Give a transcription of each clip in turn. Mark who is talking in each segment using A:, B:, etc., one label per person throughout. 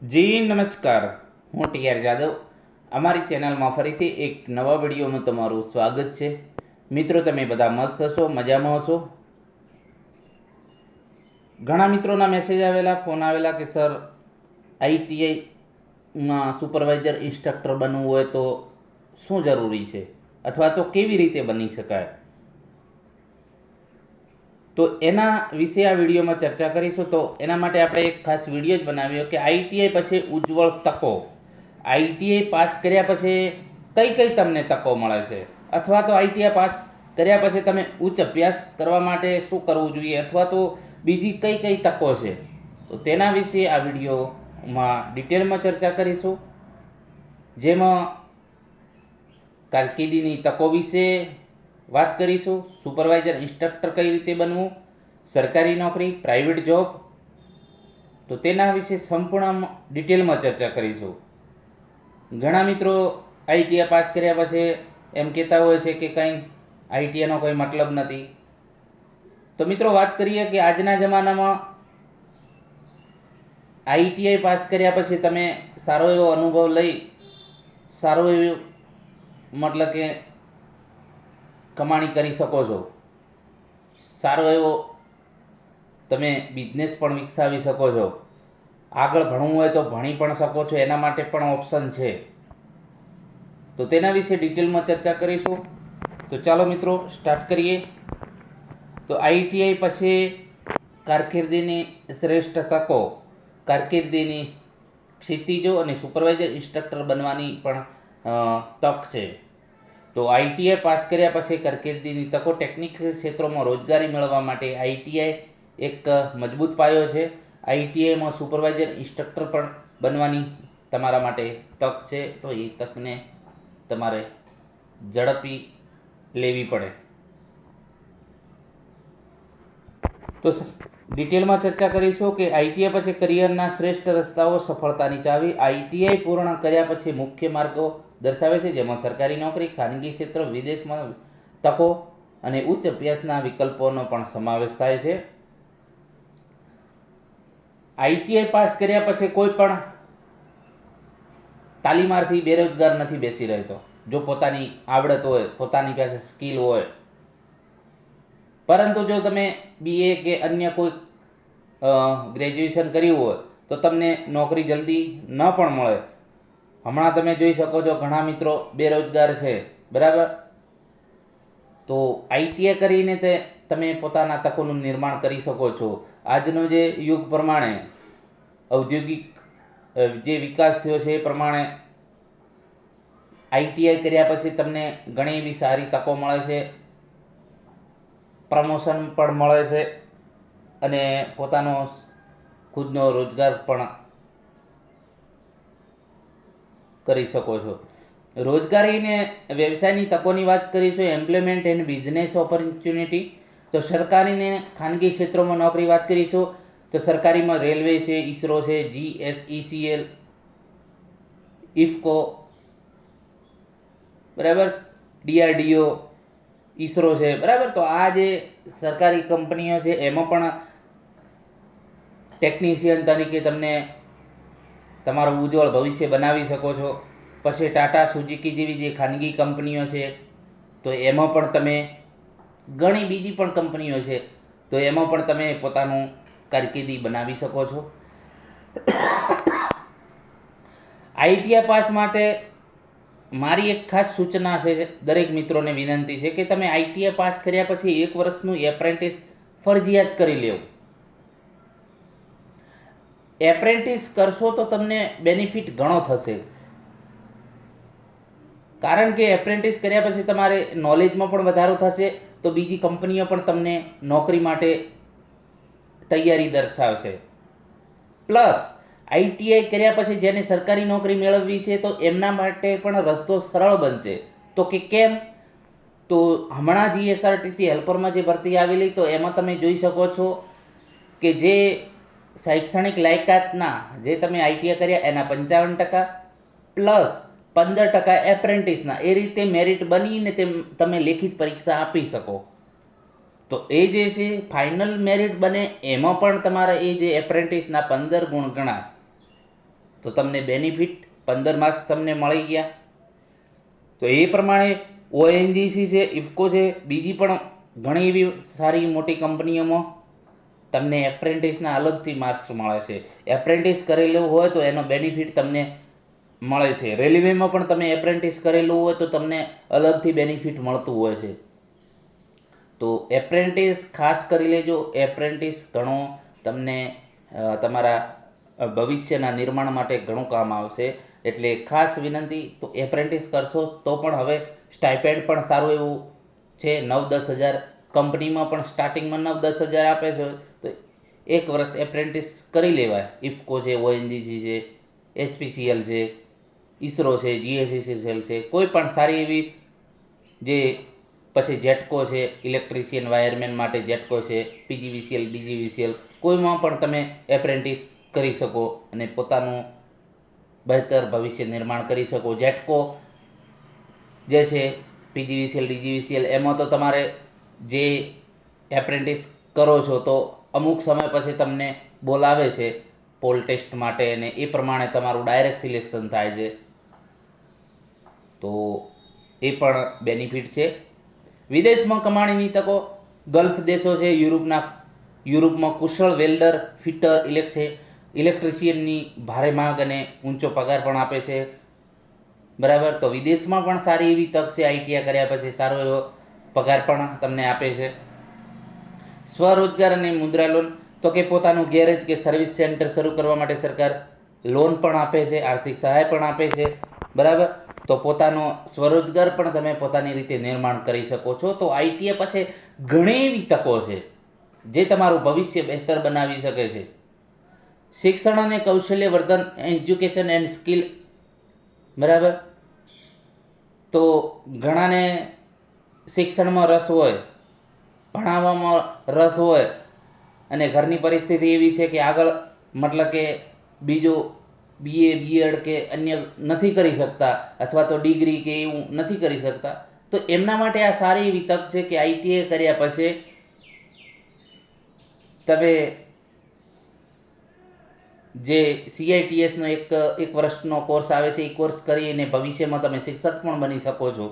A: જી નમસ્કાર, હું ટીઆર જાદવ. અમારી ચેનલમાં ફરીથી એક નવા વિડીયોમાં તમારું સ્વાગત છે. મિત્રો, તમે બધા મસ્ત હશો, મજામાં હશો. ઘણા મિત્રોના મેસેજ આવેલા, ફોન આવેલા કે સર આઈટીઆઈમાં સુપરવાઇઝર ઇન્સ્ટ્રક્ટર બનવું હોય તો શું જરૂરી છે, અથવા તો કેવી રીતે બની શકાય. તો એના વિશે આ વિડીયોમાં ચર્ચા કરીશું. તો એના માટે આપણે એક ખાસ વિડીયો જ બનાવ્યો કે આઈટીઆઈ પછી ઉજ્જવળ તકો. આઈટીઆઈ પાસ કર્યા પછી કઈ કઈ તમને તકો મળે છે, અથવા તો આઈટીઆઈ પાસ કર્યા પછી તમે ઉચ્ચ અભ્યાસ કરવા માટે શું કરવું જોઈએ, અથવા તો બીજી કઈ કઈ તકો છે. તો તેના વિશે આ વિડીયોમાં ડિટેલમાં ચર્ચા કરીશું, જેમાં કારકિર્દીની તકો વિશે વાત કરીશું, સુપરવાઇઝર ઇન્સ્ટ્રક્ટર કઈ રીતે બનવું, સરકારી નોકરી, પ્રાઇવેટ જોબ, તો તેના વિશે સંપૂર્ણ ડિટેલમાં ચર્ચા કરીશું. ઘણા મિત્રો આઈટીઆઈ પાસ કર્યા પછી એમ કહેતા હોય છે કે કંઈ આઈટીઆઈનો કોઈ મતલબ નથી. તો મિત્રો, વાત કરીએ કે આજના જમાનામાં આઈટીઆઈ પાસ કર્યા પછી તમે સારો એવો અનુભવ લઈ સારો એવો મતલબ કે કમાણી કરી શકો છો. સારો એવો તમે બિઝનેસ પણ વિકસાવી શકો છો. આગળ ભણવું હોય તો ભણી પણ શકો છો, એના માટે પણ ઓપ્શન છે. તો તેના વિશે ડિટેલમાં ચર્ચા કરીશું. તો ચાલો મિત્રો, સ્ટાર્ટ કરીએ. તો આઈટીઆઈ પછી કારકિર્દીની શ્રેષ્ઠ તકો, કારકિર્દીની ક્ષિતિજો અને સુપરવાઇઝર ઇન્સ્ટ્રક્ટર બનવાની પણ તક છે. તો આઈટીઆઈ પાસ કર્યા પછી કારકિર્દીની તકો. ટેકનિકલ ક્ષેત્રોમાં રોજગારી મેળવવા માટે આઈટીઆઈ એક મજબૂત પાયો છે. આઈટીઆઈમાં સુપરવાઇઝર ઇન્સ્ટ્રક્ટર પણ બનવાની તમારા માટે તક છે. તો એ તકને તમારે ઝડપી લેવી પડે. તો ડિટેલમાં ચર્ચા કરીશું કે આઈટીઆઈ પછી કરિયરના શ્રેષ્ઠ રસ્તાઓ, સફળતાની ચાવી. આઈટીઆઈ પૂર્ણ કર્યા પછી મુખ્ય માર્ગો દર્શાવે છે, જેમાં સરકારી નોકરી, ખાનગી ક્ષેત્ર, વિદેશમાં તકો અને ઉચ્ચ અભ્યાસના વિકલ્પોનો પણ સમાવેશ થાય છે. આઈટીઆઈ પાસ કર્યા પછી કોઈ પણ તાલીમાર્થી બેરોજગાર નથી બેસી રહેતો, જો પોતાની આવડત હોય, પોતાની પાસે સ્કિલ હોય. પરંતુ જો તમે બીએ કે અન્ય કોઈ ગ્રેજ્યુએશન કર્યું હોય તો તમને નોકરી જલ્દી ન પણ મળે. હમણાં તમે જોઈ શકો છો ઘણા મિત્રો બેરોજગાર છે, બરાબર. તો આઈટીઆઈ કરીને તમે પોતાના તકોનું નિર્માણ કરી શકો છો. આજનો જે યુગ પ્રમાણે ઔદ્યોગિક જે વિકાસ થયો છે એ પ્રમાણે આઈટીઆઈ કર્યા પછી તમને ઘણી એવી સારી તકો મળે છે, પ્રમોશન પણ મળે છે અને પોતાનો ખુદનો રોજગાર પણ કરી શકો છો. રોજગારીને વ્યવસાયની તકોની વાત કરીશું. Employment and business opportunity. તો સરકારી ને ખાનગી ક્ષેત્રોમાં નોકરી વાત કરીશું. તો સરકારીમાં રેલવે છે, ઈસરો છે, જીએસઈસીએલ, ઇફકો, બરાબર, ડીઆરડીઓ, ઈસરો છે, બરાબર. તો આ જે સરકારી કંપનીઓ છે એમાં પણ ટેકનિશિયન તરીકે તમને તમારું ઉજ્જવળ ભવિષ્ય બનાવી શકો છો. પછી ટાટા સુઝુકી જેવી જે ખાનગી કંપનીઓ છે તો એમાં પણ તમે, ઘણી બીજી પણ કંપનીઓ છે તો એમાં પણ તમે પોતાનું કારકિર્દી બનાવી શકો છો. આઈટીઆઈ પાસ માટે મારી એક ખાસ સૂચના છે, દરેક મિત્રોને વિનંતી છે કે તમે આઈટીઆઈ પાસ કર્યા પછી 1 વર્ષનું એપ્રેન્ટિસ ફરજિયાત કરી લેવું. એપ્રેન્ટિસ કરશો તો તમને બેનિફિટ ઘણો થશે, કારણ કે એપ્રેન્ટિસ કર્યા પછી તમારે નોલેજમાં પણ વધારો થશે. તો બીજી કંપનીઓ પણ તમને નોકરી માટે તૈયારી દર્શાવશે. પ્લસ આઈટીઆઈ કર્યા પછી જેને સરકારી નોકરી મેળવવી છે તો એમના માટે પણ રસ્તો સરળ બનશે. તો કે કેમ? તો હમણાં જીએસઆરટીસી હેલ્પરમાં જે ભરતી આવેલી, તો એમાં તમે જોઈ શકો છો કે જે શૈક્ષણિક લાયકાતના, જે તમે આઈટીઆઈ કર્યા એના 55% પ્લસ 15% એપ્રેન્ટિસના, એ રીતે મેરિટ બનીને તમે લેખિત પરીક્ષા આપી શકો. તો એ જે છે ફાઇનલ મેરિટ બને એમાં પણ તમારા એ જે એપ્રેન્ટિસના 15 ગુણ ગણાય. તો તમને બેનિફિટ 15 માર્ક્સ તમને મળી ગયા. તો એ પ્રમાણે ઓએનજીસી છે, ઇફકો છે, બીજી પણ ઘણી એવી સારી મોટી કંપનીઓમાં તમને એપ્રેન્ટિસના અલગથી માર્ક્સ મળે છે. એપ્રેન્ટિસ કરેલું હોય તો એનો બેનિફિટ તમને મળે છે. રેલવેમાં પણ તમે એપ્રેન્ટિસ કરેલું હોય તો તમને અલગથી બેનિફિટ મળતું હોય છે. તો એપ્રેન્ટિસ ખાસ કરી લેજો. એપ્રેન્ટિસ ઘણો તમને તમારા ભવિષ્યના નિર્માણ માટે ઘણું કામ આવશે. એટલે ખાસ વિનંતી, તો એપ્રેન્ટિસ કરશો તો પણ હવે સ્ટાઇપેન્ડ પણ સારું એવું છે, 9-10 હજાર. કંપનીમાં પણ સ્ટાર્ટિંગમાં 9-10 હજાર આપે છે. તો એક વર્ષ એપ્રેન્ટિસ કરી લેવાય. ઇફકો છે, ઓએનજીસી છે, એચપીસીએલ છે, ઇસરો છે, જીએસસીસીએલ છે, કોઈ પણ સારી એવી જે પછી જેટકો છે, ઇલેક્ટ્રિશિયન વાયરમેન માટે જેટકો છે, પીજીવીસીએલ, ડીજીવીસીએલ, કોઈમાં પણ તમે એપ્રેન્ટિસ કરી શકો અને પોતાનું બહેતર ભવિષ્ય નિર્માણ કરી શકો. જેટકો જે છે, પીજીવીસીએલ, ડીજીવીસીએલ, એમાં તો તમારે જે એપ્રેન્ટિસ કરો છો તો અમુક સમય પછી તમને બોલાવે છે પોલ ટેસ્ટ માટે અને એ પ્રમાણે તમારું ડાયરેક્ટ સિલેક્શન થાય છે. તો એ પણ બેનિફિટ છે. વિદેશમાં કમાણીની તકો, ગલ્ફ દેશો છે, યુરોપમાં કુશળ વેલ્ડર, ફિટર, ઇલેક્ટ્રિશિયનની ભારે માંગ અને ઊંચો પગાર પણ આપે છે. બરાબર. તો વિદેશમાં પણ સારી એવી તક છે. આઈટીઆઈ કર્યા પછી સારો એવો પગાર પણ તમને આપે છે. સ્વરોજગાર અને મુદ્રા લોન, તો કે પોતાનું ગેરેજ કે સર્વિસ સેન્ટર શરૂ કરવા માટે સરકાર લોન પણ આપે છે, આર્થિક સહાય પણ આપે છે. બરાબર. તો પોતાનો સ્વરોજગાર પણ તમે પોતાની રીતે નિર્માણ કરી શકો છો. તો આઈટીઆઈ પછી ઘણી એવી તકો છે જે તમારું ભવિષ્ય બહેતર બનાવી શકે છે. શિક્ષણ અને કૌશલ્ય વર્ધન, એજ્યુકેશન એન્ડ સ્કિલ. બરાબર. તો ઘણાને શિક્ષણમાં રસ હોય, ભણાવવામાં રસ હોય અને ઘરની પરિસ્થિતિ એવી છે કે આગળ મતલબ કે બીજો બીએ, બીએડ કે અન્ય નથી કરી શકતા, અથવા તો ડિગ્રી કે એવું નથી કરી શકતા, તો એમના માટે આ સારી એવી તક છે કે આઈટીઆઈ કર્યા પછી તમે જે સીઆઈટીએસનો એક વર્ષનો કોર્સ આવે છે, એ કોર્સ કરીને ભવિષ્યમાં તમે શિક્ષક પણ બની શકો છો.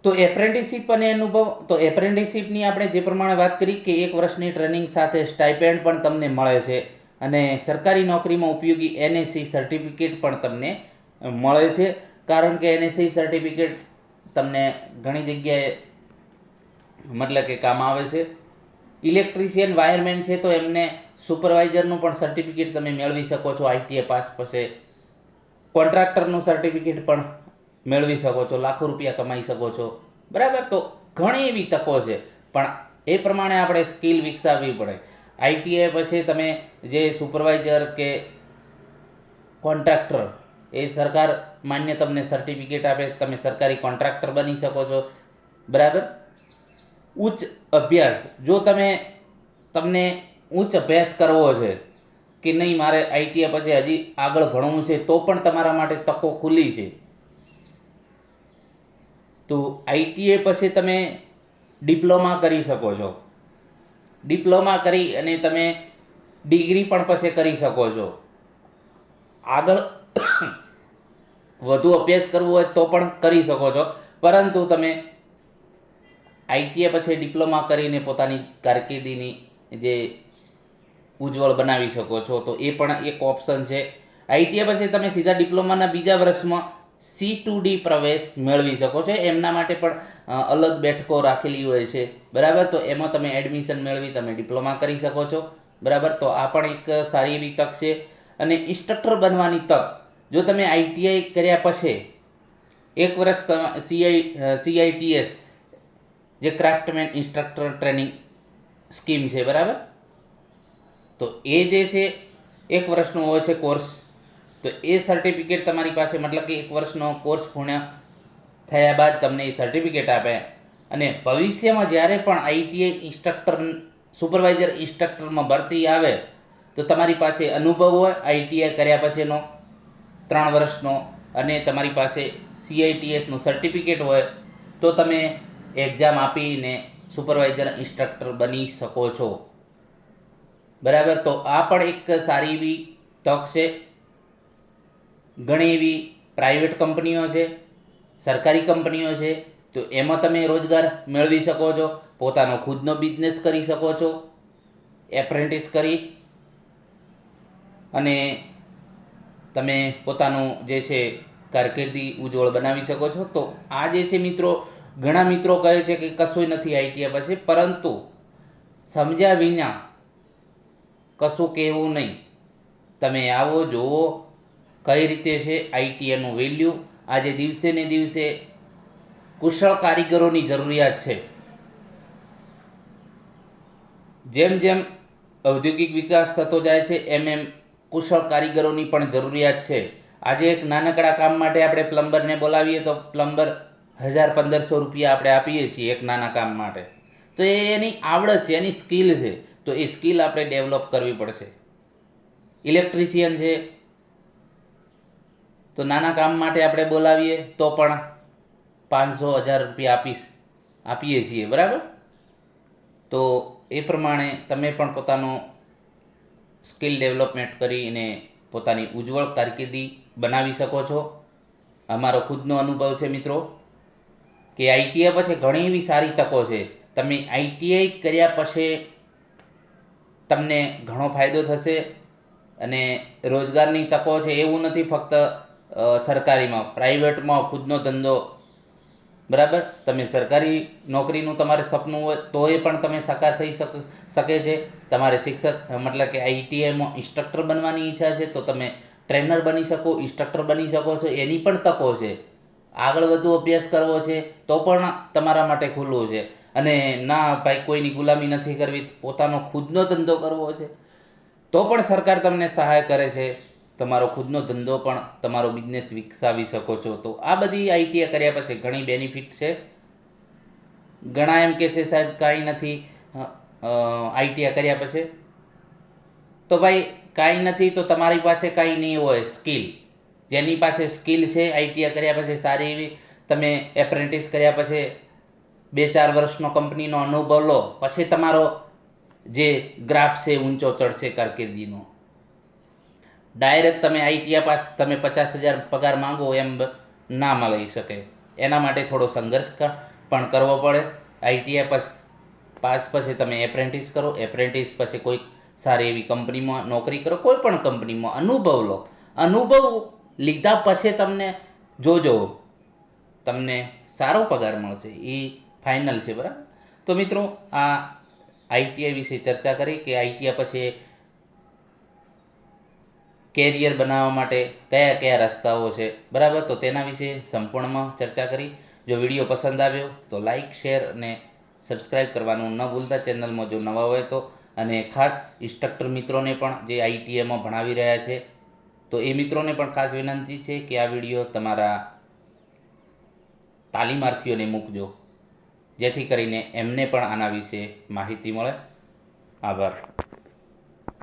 A: તો એપ્રેન્ટિસશીપ અને અનુભવ, તો એપ્રેન્ટિસશીપની આપણે જે પ્રમાણે વાત કરી કે એક વર્ષની ટ્રેનિંગ સાથે સ્ટાઇપેન્ડ પણ તમને મળે છે અને સરકારી નોકરીમાં ઉપયોગી એનએસસી સર્ટિફિકેટ પણ તમને મળે છે. કારણ કે એનએસસી સર્ટિફિકેટ તમને ઘણી જગ્યાએ મતલબ કે કામ આવે છે. ઇલેક્ટ્રિશિયન વાયરમેન છે તો એમને સુપરવાઇઝરનું પણ સર્ટિફિકેટ તમે મેળવી શકો છો આઈટીઆઈ પાસ પછી. કોન્ટ્રાક્ટરનું સર્ટિફિકેટ પણ મેળવી શકો છો, લાખો રૂપિયા કમાઈ શકો છો. બરાબર. તો ઘણી એવી તકો છે, પણ એ પ્રમાણે આપણે સ્કિલ વિકસાવવી પડે. આઈટીઆઈ પછી તમે જે સુપરવાઇઝર કે કોન્ટ્રાક્ટર, એ સરકાર માન્ય તમને સર્ટિફિકેટ આપે, તમે સરકારી કોન્ટ્રાક્ટર બની શકો છો. બરાબર. ઉચ્ચ અભ્યાસ, જો તમને ઉચ્ચ અભ્યાસ કરવો છે કે નહીં, મારે આઈટીઆઈ પછી હજી આગળ ભણવું છે, તો પણ તમારા માટે તકો ખુલ્લી છે. તો આઈટીઆઈ પછી તમે ડિપ્લોમા કરી શકો છો. ડિપ્લોમા કરી અને તમે ડિગ્રી પણ પછી કરી શકો છો. આગળ વધુ અભ્યાસ કરવો હોય તો પણ કરી શકો છો, પરંતુ તમે આઈટીઆઈ પછી ડિપ્લોમા કરીને પોતાની કારકિર્દીની જે ઉજ્જવળ બનાવી શકો છો. તો એ પણ એક ઓપ્શન છે. આઈટીઆઈ પછી તમે સીધા ડિપ્લોમાના બીજા વર્ષમાં C2D પ્રવેશ મેળવી શકો છો. એમના માટે પણ અલગ બેઠકો રાખેલી હોય છે. બરાબર. તો એમાં તમે એડમિશન મેળવી તમે ડિપ્લોમા કરી શકો છો. બરાબર. તો આ પણ એક સારી એવી તક છે. અને ઇન્સ્ટ્રક્ટર બનવાની તક, જો તમે આઈટીઆઈ કર્યા પછી એક વર્ષ સીઆઈટીએસ જે ક્રાફ્ટમેન ઇન્સ્ટ્રક્ટર ટ્રેનિંગ સ્કીમ છે. બરાબર. તો એ જે છે એક વર્ષનો હોય છે કોર્સ. તો એ સર્ટિફિકેટ તમારી પાસે, મતલબ કે એક વર્ષનો કોર્સ પૂર્ણ થયા બાદ તમને એ સર્ટિફિકેટ આપે અને ભવિષ્યમાં જ્યારે પણ આઈટીઆઈ ઇન્સ્ટ્રક્ટર, સુપરવાઇઝર ઇન્સ્ટ્રક્ટરમાં ભરતી આવે તો તમારી પાસે અનુભવ હોય આઈટીઆઈ કર્યા પછીનો 3 વર્ષનો, અને તમારી પાસે સીઆઈટીએસનું સર્ટિફિકેટ હોય તો તમે એક્ઝામ આપીને સુપરવાઇઝર ઇન્સ્ટ્રક્ટર બની શકો છો. બરાબર. તો આ પણ એક સારી એવી તક છે. ઘણી એવી પ્રાઇવેટ કંપનીઓ છે, સરકારી કંપનીઓ છે, તો એમાં તમે રોજગાર મેળવી શકો છો, પોતાનો ખુદનો બિઝનેસ કરી શકો છો એપ્રેન્ટિસ કરી, અને તમે પોતાનું જે છે કારકિર્દી ઉજ્જવળ બનાવી શકો છો. તો આ જે છે મિત્રો, ઘણા મિત્રો કહે છે કે કશું નથી આઈટીઆઈ પછી, પરંતુ સમજ્યા વિના કશું કહેવું નહીં. તમે આવો, જુઓ કઈ રીતે છે આઈટીઆઈનું વેલ્યુ. આજે દિવસે ને દિવસે કુશળ કારીગરોની જરૂરિયાત છે. જેમ જેમ ઔદ્યોગિક વિકાસ થતો જાય છે એમ એમ કુશળ કારીગરોની પણ જરૂરિયાત છે. આજે એક નાનકડા કામ માટે આપણે પ્લમ્બરને બોલાવીએ તો પ્લમ્બર 1000-1500 રૂપિયા આપણે આપીએ છીએ એક નાના કામ માટે. તો એ એની આવડત છે, એની સ્કિલ છે. તો એ સ્કિલ આપણે ડેવલપ કરવી પડશે. ઇલેક્ટ્રિશિયન છે, તો નાના કામ માટે આપણે બોલાવીએ તો પણ 500-1000 રૂપિયા આપીએ છીએ, બરાબર. તો એ પ્રમાણે તમે પણ પોતાનું સ્કિલ ડેવલપમેન્ટ કરીને પોતાની ઉજ્જવળ કારકિર્દી બનાવી શકો છો. અમારો ખુદનો અનુભવ છે મિત્રો કે આઈટીઆઈ પછી ઘણી એવી સારી તકો છે. તમે આઈટીઆઈ કર્યા પછી તમને ઘણો ફાયદો થશે, અને રોજગારની તકો છે. એવું નથી ફક્ત સરકારીમાં, પ્રાઇવેટમાં ખુદનો ધંધો, બરાબર. તમે સરકારી નોકરીનું તમારે સપનું હોય તો એ પણ તમે સાકાર થઈ શકે છે. તમારે શિક્ષક મતલબ કે આઈટીઆઈમાં ઇન્સ્ટ્રક્ટર બનવાની ઈચ્છા છે તો તમે ટ્રેનર બની શકો, ઇન્સ્ટ્રક્ટર બની શકો છો. એની પણ તકો છે. આગળ વધુ અભ્યાસ કરવો છે તો પણ તમારા માટે ખુલ્લું છે. અને ના ભાઈ કોઈની ગુલામી નથી કરવી, પોતાનો ખુદનો ધંધો કરવો છે તો પણ સરકાર તમને સહાય કરે છે. તમારો ખુદનો ધંધો પણ, તમારો બિઝનેસ વિકસાવી શકો છો. તો આ બધી આઈટીઆઈ કર્યા પછી ઘણી બેનિફિટ છે. ઘણા એમ કહેશે સાહેબ કાંઈ નથી આઈટીઆઈ કર્યા પછી. તો ભાઈ કાંઈ નથી તો તમારી પાસે કાંઈ નહીં હોય સ્કિલ. જેની પાસે સ્કિલ છે આઈટીઆઈ કર્યા પછી સારી એવી, તમે એપ્રેન્ટિસ કર્યા પછી 2-4 વર્ષનો કંપનીનો અનુભવ લો, પછી તમારો જે ગ્રાફ છે ઊંચો ચડશે કારકિર્દીનો. ડાયરેક્ટ તમે આઈટીઆઈ પાસ તમે 50,000 પગાર માંગો એમ ના મળી શકે. એના માટે થોડો સંઘર્ષ પણ કરવો પડે. આઈટીઆઈ પાસ પછી તમે એપ્રેન્ટિસ કરો, એપ્રેન્ટિસ પછી કોઈ સારી એવી કંપનીમાં નોકરી કરો, કોઈ પણ કંપનીમાં અનુભવ લો. અનુભવ લીધા પછી તમને જોજો તમને સારો પગાર મળશે, એ ફાઇનલ છે, બરાબર. તો મિત્રો આ આઈટીઆઈ વિશે ચર્ચા કરી કે આઈટીઆઈ પછી કેરિયર બનાવવા માટે કયા કયા રસ્તાઓ છે, બરાબર. તો તેના વિશે સંપૂર્ણમાં ચર્ચા કરી. જો વિડીયો પસંદ આવ્યો તો લાઈક, શેર અને સબસ્ક્રાઈબ કરવાનું ન ભૂલતા, ચેનલમાં જો નવા હોય તો. અને ખાસ ઇન્સ્ટ્રક્ટર મિત્રોને પણ જે આઈટીઆઈમાં ભણાવી રહ્યા છે, તો એ મિત્રોને પણ ખાસ વિનંતી છે કે આ વિડીયો તમારા તાલીમાર્થીઓને મૂકજો, જેથી કરીને એમને પણ આના વિશે માહિતી મળે. આભાર.